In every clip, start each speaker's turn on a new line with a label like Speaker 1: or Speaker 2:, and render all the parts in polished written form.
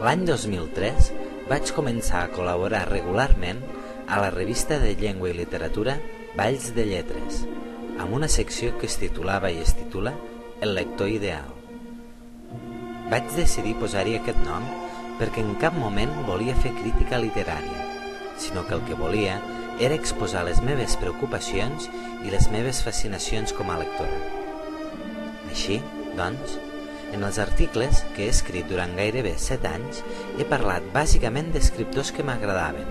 Speaker 1: L'any 2003 vaig començar a col·laborar regularment a la revista de llengua i literatura Valls de Lletres, amb una secció que es titulava i es titula El lector ideal. Vaig decidir posar-hi aquest nom perquè en cap moment volia fer crítica literària, sinó que el que volia era exposar les meves preocupacions i les meves fascinacions com a lectora. Així, doncs, en els articles que he escrit durant gairebé 7 anys he parlat bàsicament d'escriptors que m'agradaven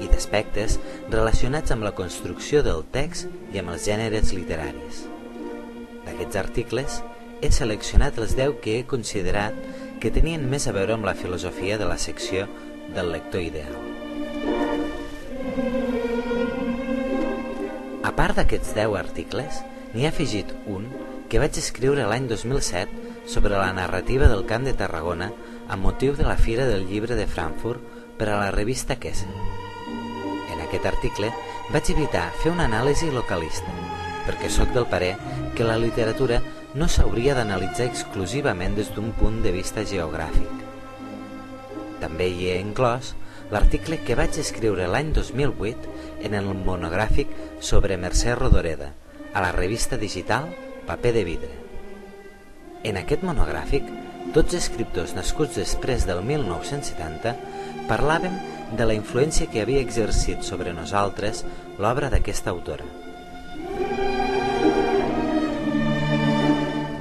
Speaker 1: i d'aspectes relacionats amb la construcció del text i amb els gèneres literaris. D'aquests articles he seleccionat els 10 que he considerat que tenien més a veure amb la filosofia de la secció del lector ideal. A part d'aquests 10 articles, n'hi ha afegit un que vaig escriure l'any 2007 sobre la narrativa del Camp de Tarragona amb motiu de la Fira del Llibre de Frankfurt per a la revista Quessa. En aquest article vaig evitar fer una anàlisi localista, perquè sóc del parer que la literatura no s'hauria d'analitzar exclusivament des d'un punt de vista geogràfic. També hi he inclòs l'article que vaig escriure l'any 2008 en el monogràfic sobre Mercè Rodoreda, a la revista digital Paper de Vidre. En aquest monogràfic, tots escriptors nascuts després del 1970 parlàvem de la influència que havia exercit sobre nosaltres l'obra d'aquesta autora.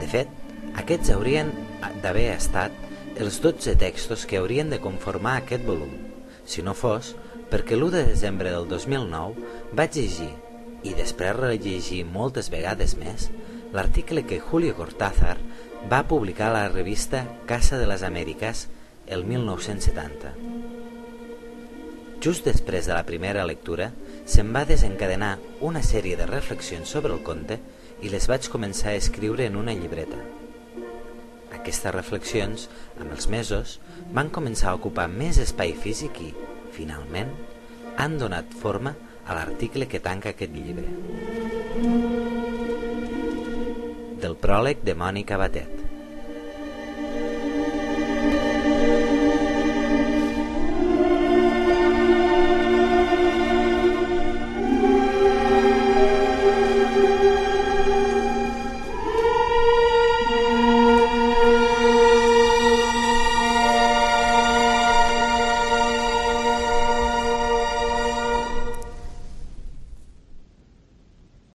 Speaker 1: De fet, aquests haurien d'haver estat els 12 textos que haurien de conformar aquest volum, si no fos perquè l'1 de desembre del 2009 vaig llegir, i després rellegir moltes vegades més, l'article que Julio Cortázar va publicar a la revista Casa de les Amèriques el 1970. Just després de la primera lectura, se'm va desencadenar una sèrie de reflexions sobre el conte i les vaig començar a escriure en una llibreta. Aquestes reflexions, amb els mesos, van començar a ocupar més espai físic i, finalment, han donat forma a l'article que tanca aquest llibre. Del pròleg de Mònica Batet.